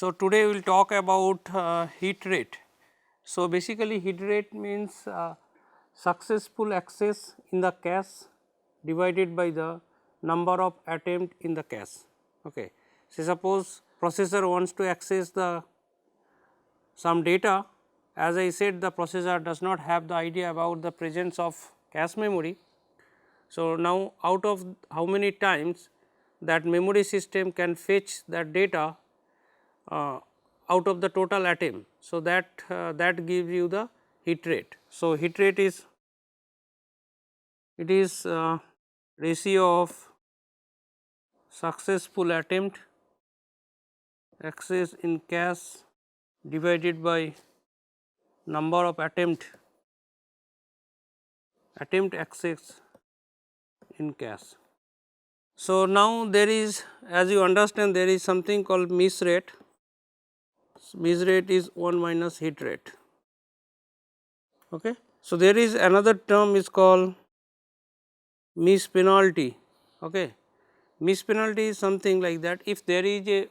So, today we will talk about heat rate. So, basically heat rate means successful access in the cache divided by the number of attempt in the cache. Okay. So, suppose processor wants to access the some data, as I said the processor does not have the idea about the presence of cache memory. So, now out of how many times that memory system can fetch that data out of the total attempt. So, that gives you the hit rate. So, hit rate is ratio of successful attempt access in cache divided by number of attempt access in cache. So, now there is, as you understand, there is something called miss rate. Miss rate is 1 minus hit rate. Okay. So, there is another term is called miss penalty. Okay. Miss penalty is something like that, if there is a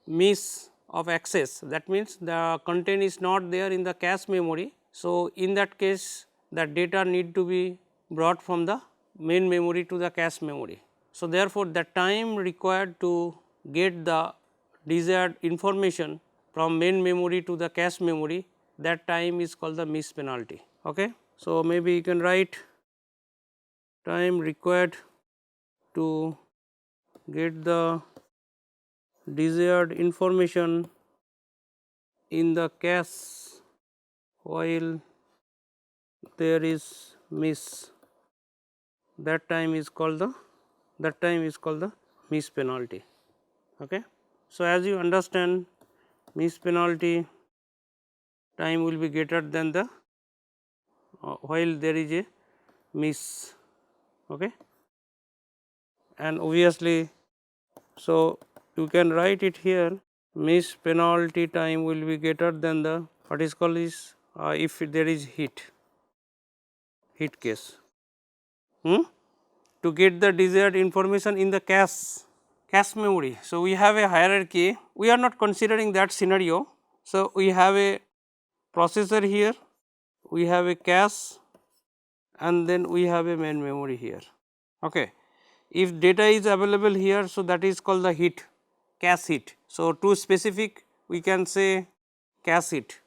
miss of access, that means the content is not there in the cache memory. So, in that case that data need to be brought from the main memory to the cache memory. So, therefore, the time required to get the desired information from main memory to the cache memory, that time is called the miss penalty. Okay. So, maybe you can write time required to get the desired information in the cache while there is miss, that time is called the miss penalty. Okay. So, as you understand, miss penalty time will be greater than the while there is a miss. Okay. And obviously, so you can write it here, miss penalty time will be greater than the what is called is if there is hit case. To get the desired information in the cache memory. So, we have a hierarchy, we are not considering that scenario. So, we have a processor here, we have a cache and then we have a main memory here. Okay. If data is available here, so that is called the hit, cache hit. So, to specific we can say cache hit.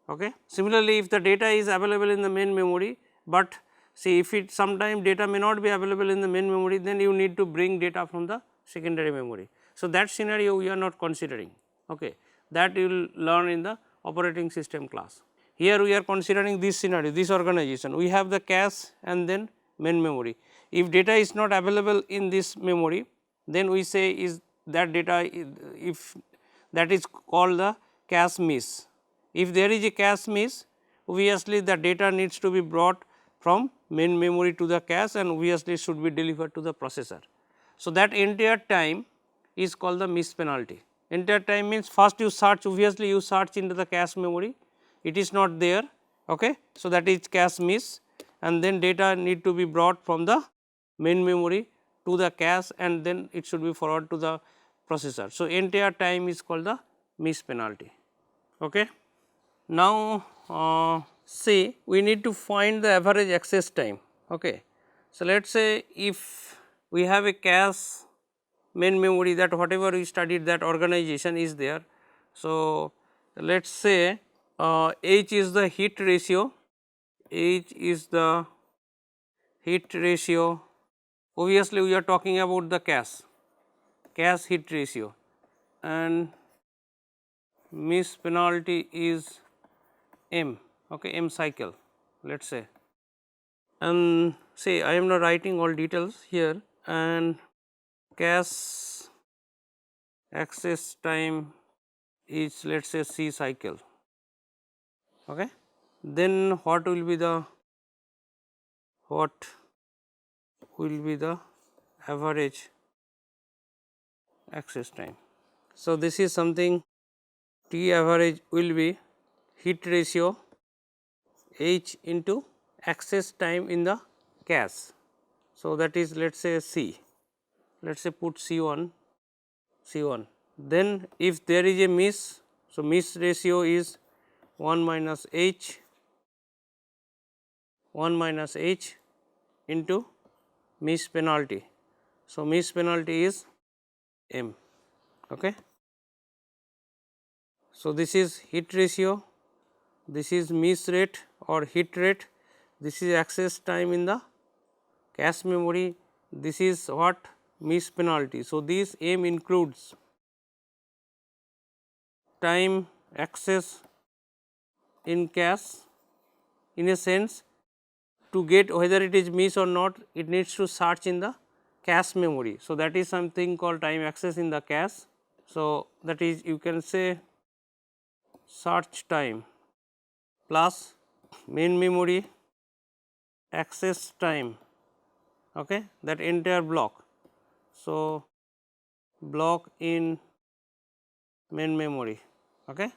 Okay. Similarly, if the data is available in the main memory, but see if it sometime data may not be available in the main memory, then you need to bring data from the secondary memory. So, that scenario we are not considering. Okay. That you will learn in the operating system class. Here we are considering this scenario, this organization, we have the cache and then main memory. If data is not available in this memory, then we say is that data, if that is called the cache miss. If there is a cache miss, obviously the data needs to be brought from main memory to the cache and obviously should be delivered to the processor. So, that entire time is called the miss penalty. Entire time means first you search, obviously you search into the cache memory, it is not there. Okay. So, that is cache miss and then data need to be brought from the main memory to the cache and then it should be forwarded to the processor. So, entire time is called the miss penalty. Okay. Now, see we need to find the average access time. Okay. So, let us say if we have a cache main memory, that whatever we studied that organization is there. So, let us say H is the hit ratio, obviously we are talking about the cache hit ratio and miss penalty is m, okay, m cycle let us say, and say I am not writing all details here, and cache access time is let us say c cycle. Okay. Then what will be the average access time. So, this is something T average will be hit ratio H into access time in the cache. So, that is let us say C, let us say put C1. Then if there is a miss, So, miss ratio is 1 minus h into miss penalty. So, miss penalty is m. Okay. So, this is hit ratio, this is miss rate or hit rate, this is access time in the cache memory, this is what miss penalty. So, this m includes time access in cache. In a sense, to get whether it is miss or not, it needs to search in the cache memory. So, that is something called time access in the cache. So, that is you can say search time plus main memory access time, okay, that entire block. So, block in main memory, okay,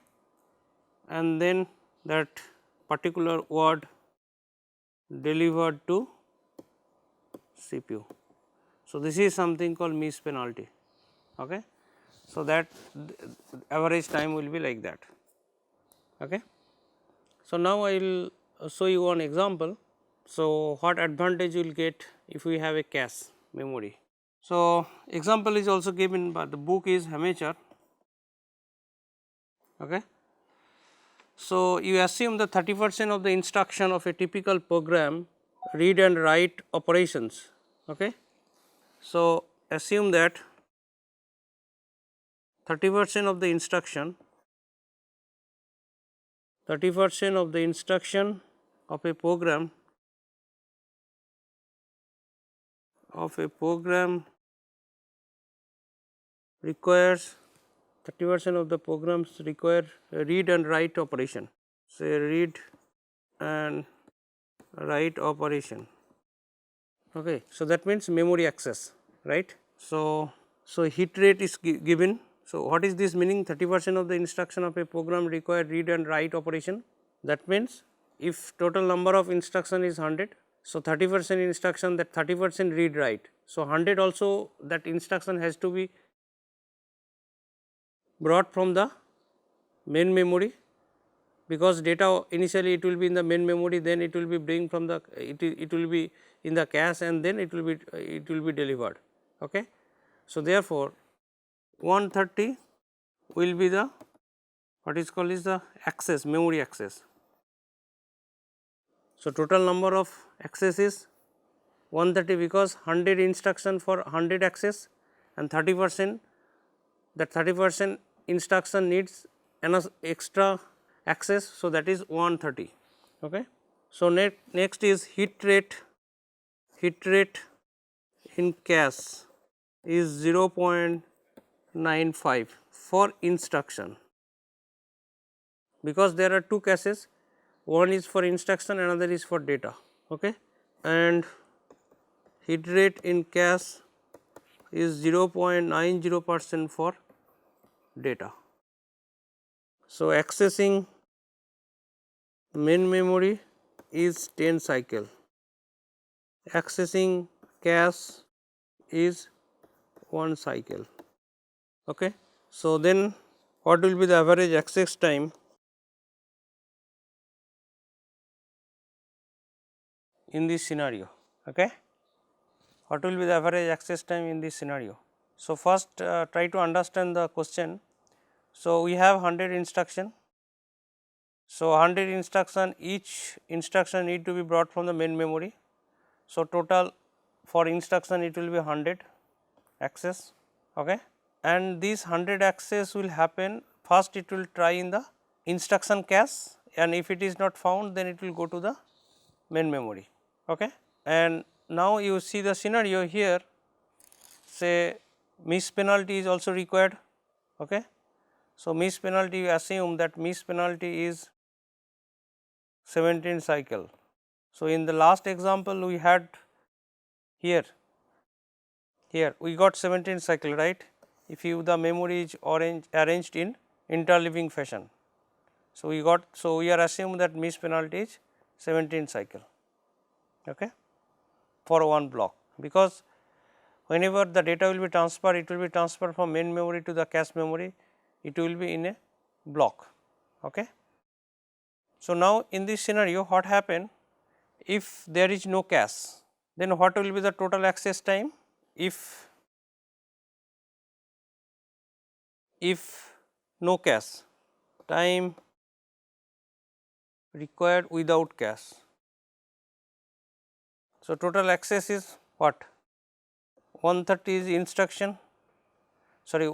and then that particular word delivered to CPU. So, this is something called miss penalty. Okay. So, that average time will be like that. Okay. So, now I will show you one example. So, what advantage you will get if we have a cache memory. So, example is also given, but the book is Hamacher. Okay. So, you assume the 30% of the instruction of a typical program read and write operations. Okay. So, assume that 30% of the instruction of a program requires 30% of the programs require a read and write operation, say read and write operation. Okay. So, that means memory access, right. So, hit rate is given. So, what is this meaning? 30% of the instruction of a program require read and write operation. That means, if total number of instruction is 100, so 30% instruction, that 30% read write. So, 100 also that instruction has to be brought from the main memory, because data initially it will be in the main memory, then it will be bring from the it will be in the cache, and then it will be delivered. Okay. So, therefore, 130 will be the what is called is the access, memory access. So, total number of access is 130, because 100 instruction for 100 access, and 30%, that 30% instruction needs another extra access. So, that is 130. Okay. So, next is hit rate in cache is 0.95 for instruction, because there are two caches, one is for instruction, another is for data. Okay. And hit rate in cache is 0.90% for data. So, accessing main memory is 10 cycle, accessing cache is 1 cycle. Okay. So, then what will be the average access time in this scenario? Okay. What will be the average access time in this scenario? So, first try to understand the question. So, we have 100 instruction. So, 100 instruction, each instruction need to be brought from the main memory. So, total for instruction it will be 100 access. Okay. And these 100 access will happen, first it will try in the instruction cache, and if it is not found, then it will go to the main memory. Okay. And now you see the scenario here, say miss penalty is also required. Okay. So, miss penalty, you assume that miss penalty is 17 cycle. So, in the last example we had here we got 17 cycle, right, if you the memory is arranged in interleaving fashion. So, we are assuming that miss penalty is 17 cycle, okay, for one block, because whenever the data will be transferred, it will be transferred from main memory to the cache memory, it will be in a block. Okay. So, now in this scenario what happened, if there is no cache, then what will be the total access time? If no cache, time required without cache. So, total access is what? 130 is instruction, sorry,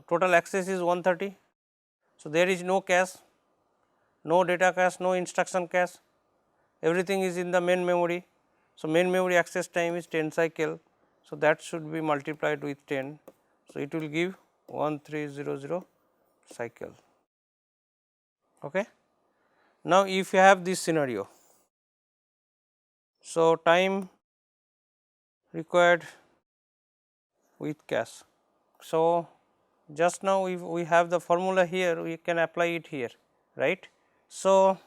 total access is 130. So, there is no cache, no data cache, no instruction cache, everything is in the main memory. So, main memory access time is 10 cycle. So, that should be multiplied with 10. So, it will give 1300 cycle. Okay. Now, if you have this scenario, so time required with cache. So, just now if we have the formula here, we can apply it here, right. So,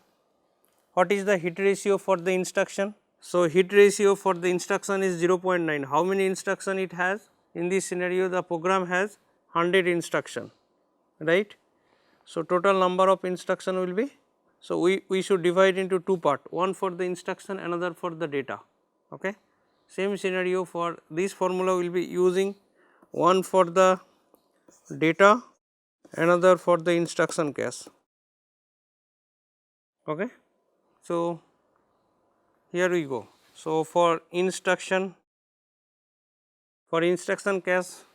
what is the hit ratio for the instruction? So, hit ratio for the instruction is 0.9. How many instruction it has? In this scenario, the program has 100 instruction, right. So, total number of instruction will be, so we should divide into two part, one for the instruction, another for the data. Okay. Same scenario for this formula will be using one for the data, another for the instruction cache. Okay. So, here we go. So, for instruction cache,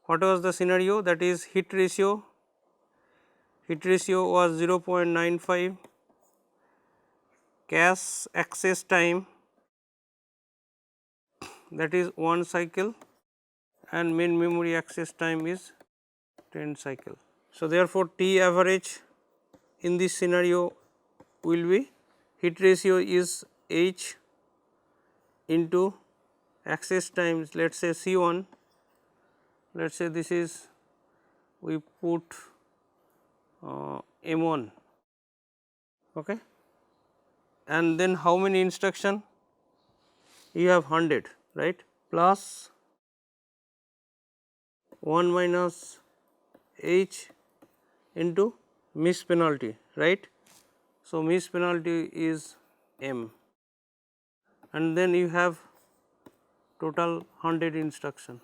what was the scenario? That is hit ratio was 0.95, cache access time that is 1 cycle, and main memory access time is 10 cycle. So, therefore, T average in this scenario will be, hit ratio is H into access time, let us say C1, let us say this is, we put M1, okay. And then how many instruction? You have 100, right, plus 1 minus H into miss penalty, right. So, miss penalty is M, and then you have total 100 instruction.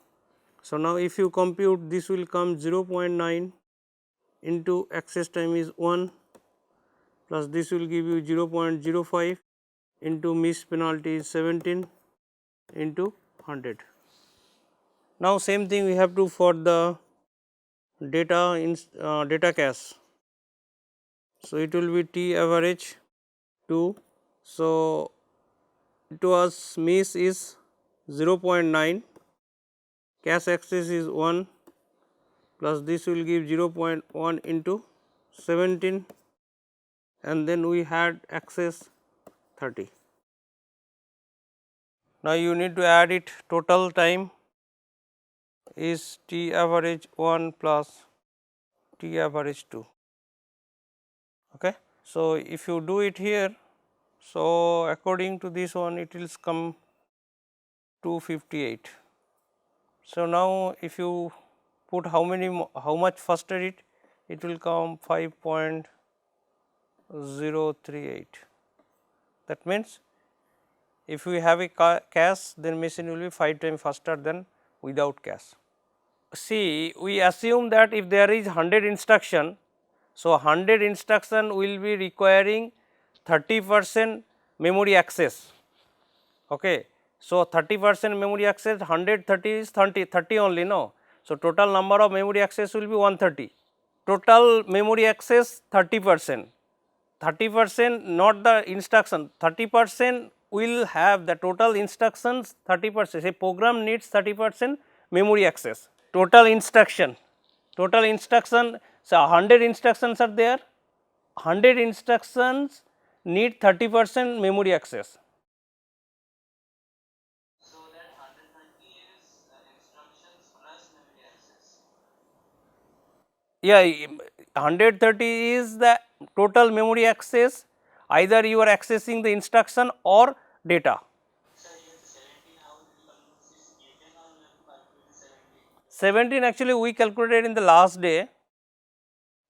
So, now if you compute, this will come 0.9 into access time is 1 plus this will give you 0.05 into miss penalty is 17 into 100. Now, same thing we have to for the data cache. So, it will be T average 2. So, it was miss is 0.9, cache access is 1 plus this will give 0.1 into 17, and then we had access 30. Now, you need to add it, total time is T average 1 plus T average 2. Okay. So, if you do it here, so according to this one it will come 258. So, now if you put how much faster it will come 5.038. That means, if we have a cache, then machine will be 5 times faster than without cache. See, we assume that if there is 100 instruction, so 100 instruction will be requiring 30% memory access. Okay. So, 30% memory access, 130 is 30 only, no. So, total number of memory access will be 130. Total memory access 30%, 30% not the instruction, 30% will have the total instructions 30%, say program needs 30% memory access. Total instruction, so 100 instructions are there, 100 instructions need 30% memory access. So that 130 is instructions plus memory access. Yeah, 130 is the total memory access, either you are accessing the instruction or data. Sir, here 17, how will you calculate this 18 or you have to calculate 17? 17 actually we calculated in the last day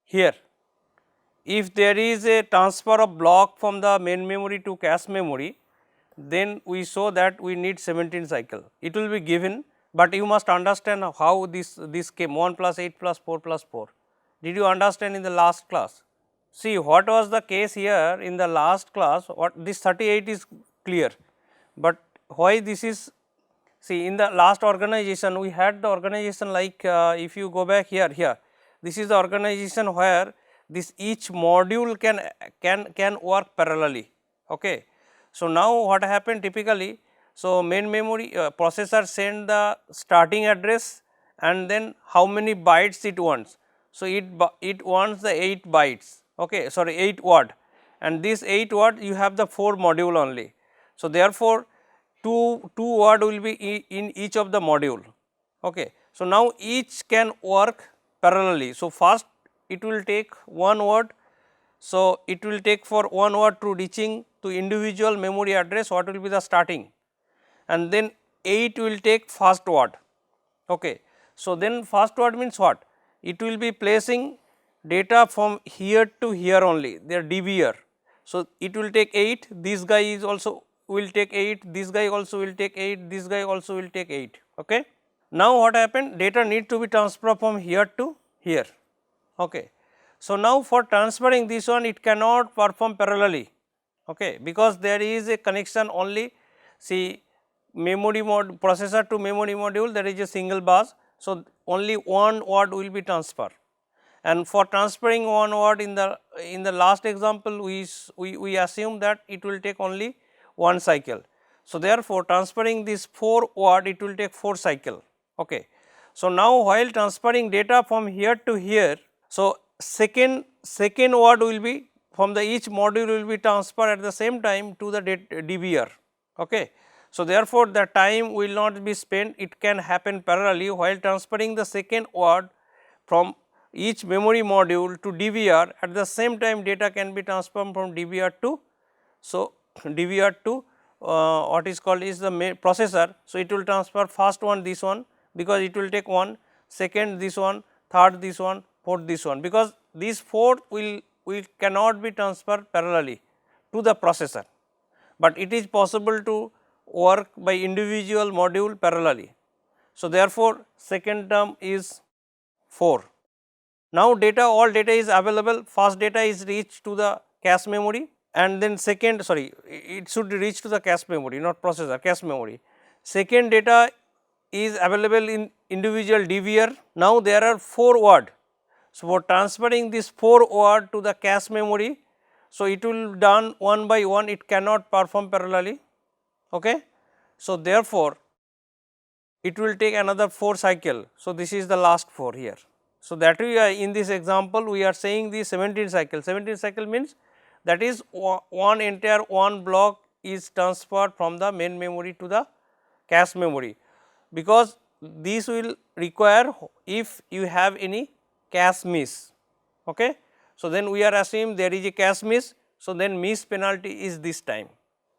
here. if there is a transfer of block from the main memory to cache memory, then we show that we need 17 cycle. It will be given, but you must understand how this came 1 plus 8 plus 4 plus 4. Did you understand in the last class? See what was the case here in the last class, what this 38 is clear, but why this is, see in the last organization we had the organization like if you go back here, this is the organization where this each module can work parallelly. Okay. So, now what happened typically, so main memory processor send the starting address and then how many bytes it wants. So, it wants the 8 bytes, okay, sorry 8 word, and this 8 word you have the 4 module only. So, therefore, two word will be in each of the module. Okay. So, now each can work parallelly. So, first it will take one word. So, it will take for one word to reaching to individual memory address, what will be the starting, and then 8 will take first word. Okay. So, then first word means what? It will be placing data from here to here only, their DBR. So, it will take 8, this guy is also will take 8, this guy also will take 8, this guy also will take 8. Okay. Now, what happened? Data need to be transferred from here to here. Okay. So, now for transferring this one, it cannot perform parallelly, okay, because there is a connection only, see memory mod processor to memory module, there is a single bus. So, only one word will be transferred, and for transferring one word in the last example we assume that it will take only one cycle. So, therefore, transferring this 4 word it will take 4 cycle. Okay. So, now while transferring data from here to here, so second word will be from the each module will be transferred at the same time to the DBR. Okay. So, therefore, the time will not be spent, it can happen parallelly while transferring the second word from each memory module to DBR, at the same time data can be transferred from DBR to, so DBR to what is called is the processor. So, it will transfer first one this one, because it will take one, second this one, third this one, fourth this one, because these 4 will cannot be transferred parallelly to the processor, but it is possible to work by individual module parallelly. So, therefore, second term is 4. Now, data all data is available, first data is reached to the cache memory, and then second, sorry, it should reach to the cache memory, not processor, cache memory. Second data is available in individual DBR. Now, there are 4 word. So, for transferring this 4 word to the cache memory, so it will done one by one, it cannot perform parallelly. Okay. So, therefore, it will take another 4 cycle. So, this is the last 4 here. So, that we are in this example we are saying the 17 cycle. 17 cycle means that is one entire one block is transferred from the main memory to the cache memory, because this will require if you have any cache miss. Okay. So, then we are assuming there is a cache miss. So, then miss penalty is this time.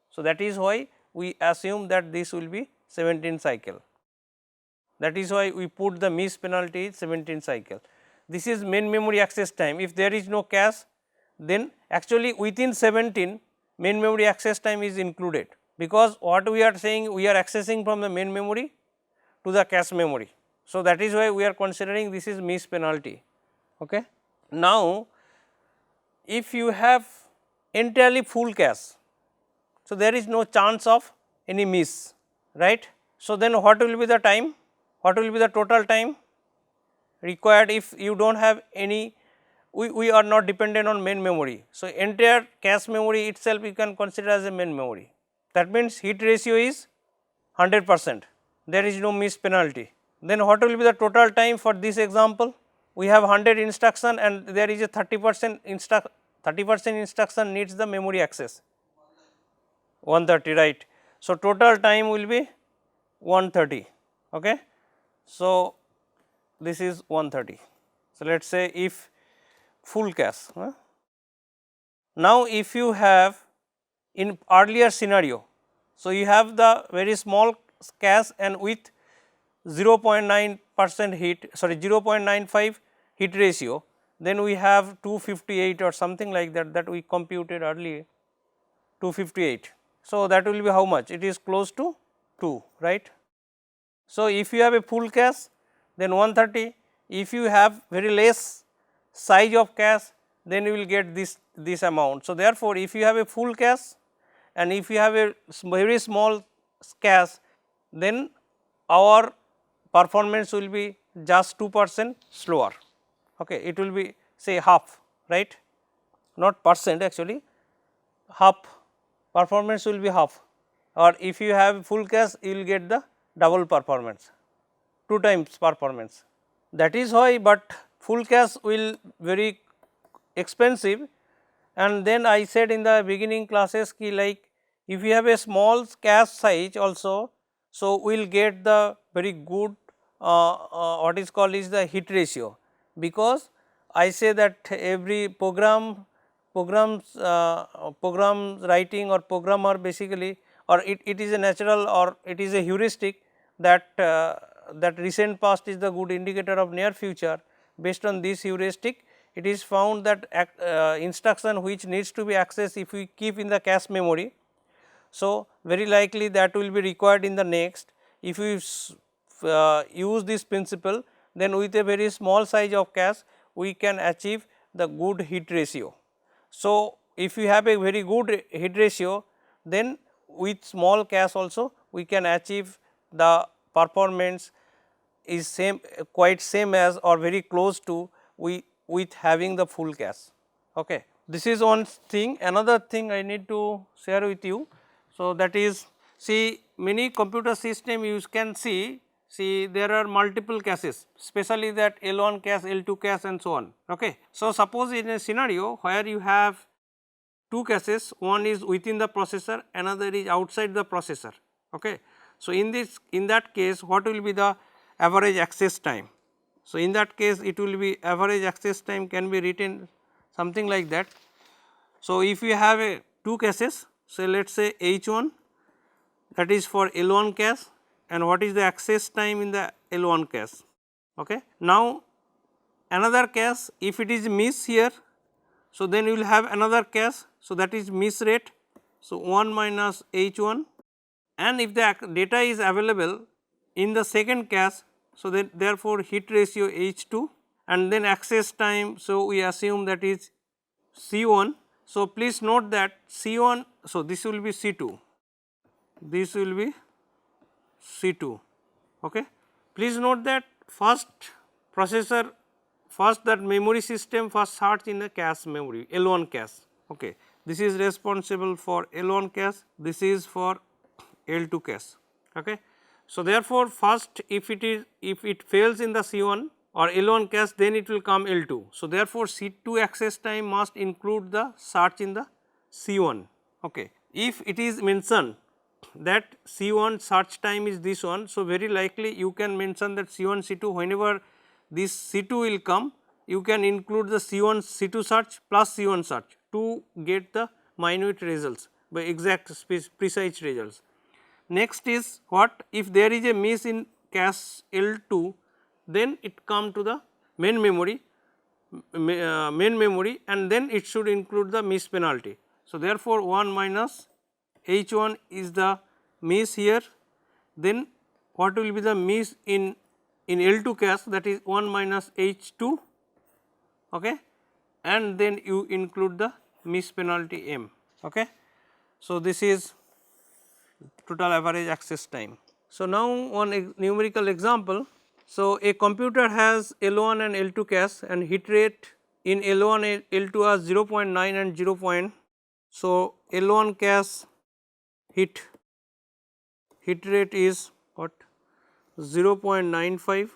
So, that is why we assume that this will be 17 cycle. That is why we put the miss penalty is 17 cycle. This is main memory access time. If there is no cache, then actually within 17 main memory access time is included, because what we are saying, we are accessing from the main memory to the cache memory. So, that is why we are considering this is miss penalty. Okay. Now, if you have entirely full cache, so there is no chance of any miss, right. So, then what will be the time? What will be the total time required if you do not have any, we are not dependent on main memory. So, entire cache memory itself you can consider as a main memory. That means, hit ratio is 100%, there is no miss penalty. Then what will be the total time for this example? We have 100 instruction and there is a 30% instruction needs the memory access, 130, right. So, total time will be 130. Okay. So, this is 130. So, let us say if full cache. Now, if you have in earlier scenario, so you have the very small cache and with 0.9% hit, sorry 0.95 hit ratio, then we have 258 or something like that, that we computed earlier, 258. So, that will be how much? It is close to 2, right. So, if you have a full cache, then 130, if you have very less size of cache, then you will get this amount. So, therefore, if you have a full cache and if you have a very small cache, then our performance will be just 2% slower, okay. It will be say half, right, not percent actually, half, performance will be half, or if you have full cache you will get the double performance, 2 times performance. That is why, but full cache will very expensive, and then I said in the beginning classes ki like if you have a small cache size also, so we will get the very good what is called is the hit ratio, because I say that every program writing or programmer basically, or it is a natural or it is a heuristic that that recent past is the good indicator of near future. Based on this heuristic, it is found that instruction which needs to be accessed if we keep in the cache memory. So, very likely that will be required in the next. If we use this principle, then with a very small size of cache we can achieve the good hit ratio. So, if you have a very good hit ratio, then with small cache also we can achieve the performance is same, quite same as or very close to with having the full cache. Okay. This is one thing. Another thing I need to share with you. So, that is, see many computer system you can see there are multiple caches, especially that L1 cache, L2 cache and so on. Okay. So, suppose in a scenario where you have 2 caches, one is within the processor, another is outside the processor. Okay. So, in that case what will be the average access time? So, in that case it will be average access time can be written something like that. So, if you have a 2 caches, so let us say H1, that is for L1 cache, and what is the access time in the L1 cache. Okay. Now, another cache, if it is miss here, so then you will have another cache, so that is miss rate. So, 1 minus H1, and if the data is available in the second cache, so then therefore, hit ratio H2, and then access time, so we assume that is C1. So, please note that C1, so this will be C2, this will be C2. Okay. Please note that first processor, first that memory system first search in the cache memory, L1 cache. Okay. This is responsible for L1 cache, this is for L2 cache. Okay. So, therefore, first if it fails in the C1 or L1 cache, then it will come L2. So, therefore, C2 access time must include the search in the C1. Okay. If it is mentioned that C1 search time is this one, so very likely you can mention that C1 C2, whenever this C2 will come, you can include the C1 C2 search plus C1 search to get the minute results by exact precise results. Next is what if there is a miss in cache L2, then it come to the main memory and then it should include the miss penalty. So, therefore, 1 minus H1 is the miss here, then what will be the miss in L2 cache, that is 1 minus H2, okay, and then you include the miss penalty M. Okay. So, this is total average access time. So, now one numerical example. So, a computer has L1 and L2 cache and hit rate in L1 and L2 are 0.9 and 0. So, L1 cache hit rate is what 0.95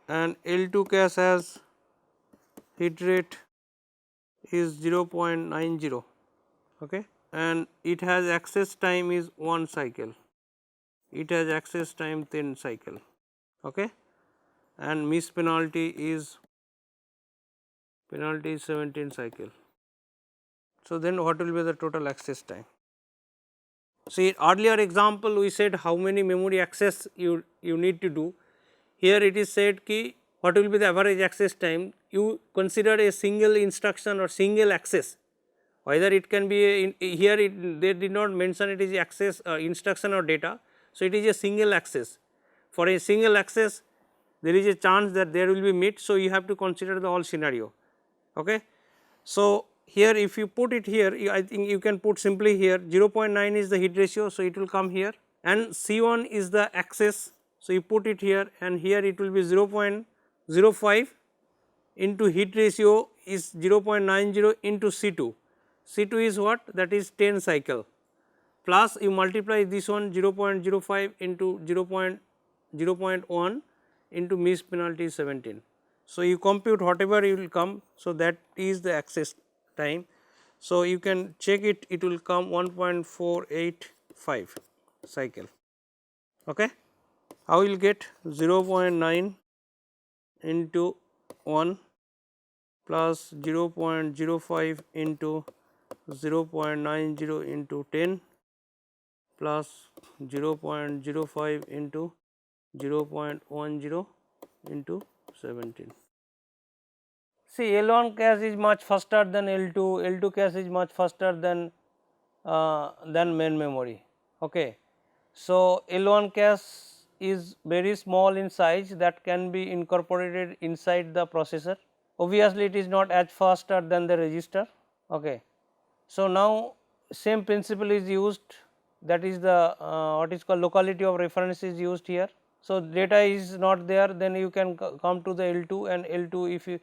and L2 cache has hit rate is 0.90, okay, and it has access time is 1 cycle, it has access time 10 cycle, okay, and miss penalty is 17 cycle. So, then what will be the total access time? See, earlier example we said how many memory access you need to do. Here it is said ki what will be the average access time. you consider a single instruction or single access, whether it can be here they did not mention it is access instruction or data. So, it is a single access. For a single access there is a chance that there will be meet. So, you have to consider the all scenario. Okay. So, here if you put it here I think you can put simply here 0.9 is the heat ratio. So, it will come here and C1 is the access. So, you put it here and here it will be 0.05 into heat ratio is 0.90 into C2. C2 is what? That is 10 cycle plus you multiply this one 0.05 into 0.1 into miss penalty is 17. So, you compute whatever you will come. So, that is the access time. So, you can check it, it will come 1.485 cycle. Okay. How you will get 0.9 into 1 plus 0.05 into 0.90 into 10 plus 0.05 into 0.10 into 17. See, L1 cache is much faster than L2, L2 cache is much faster than main memory. Okay. So, L1 cache is very small in size that can be incorporated inside the processor. Obviously, it is not as faster than the register. Okay. So, now same principle is used, that is the what is called locality of reference is used here. So, data is not there, then you can come to the L2 and L2 if you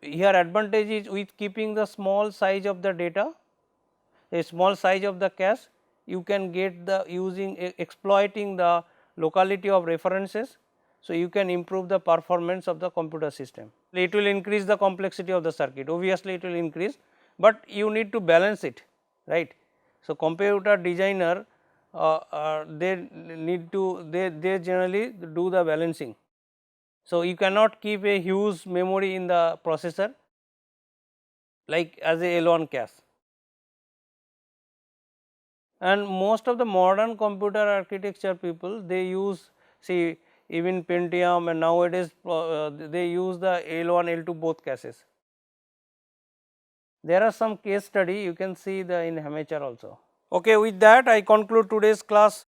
here advantage is with keeping the small size of the data, a small size of the cache, you can get the using exploiting the locality of references. So, you can improve the performance of the computer system. It will increase the complexity of the circuit, obviously it will increase, but you need to balance it, right. So, computer designer they need to they generally do the balancing. So, you cannot keep a huge memory in the processor like as a L1 cache. And most of the modern computer architecture people they use, see even Pentium and nowadays they use the L1 L2 both caches. There are some case study you can see the in amateur also. Okay, with that I conclude today's class.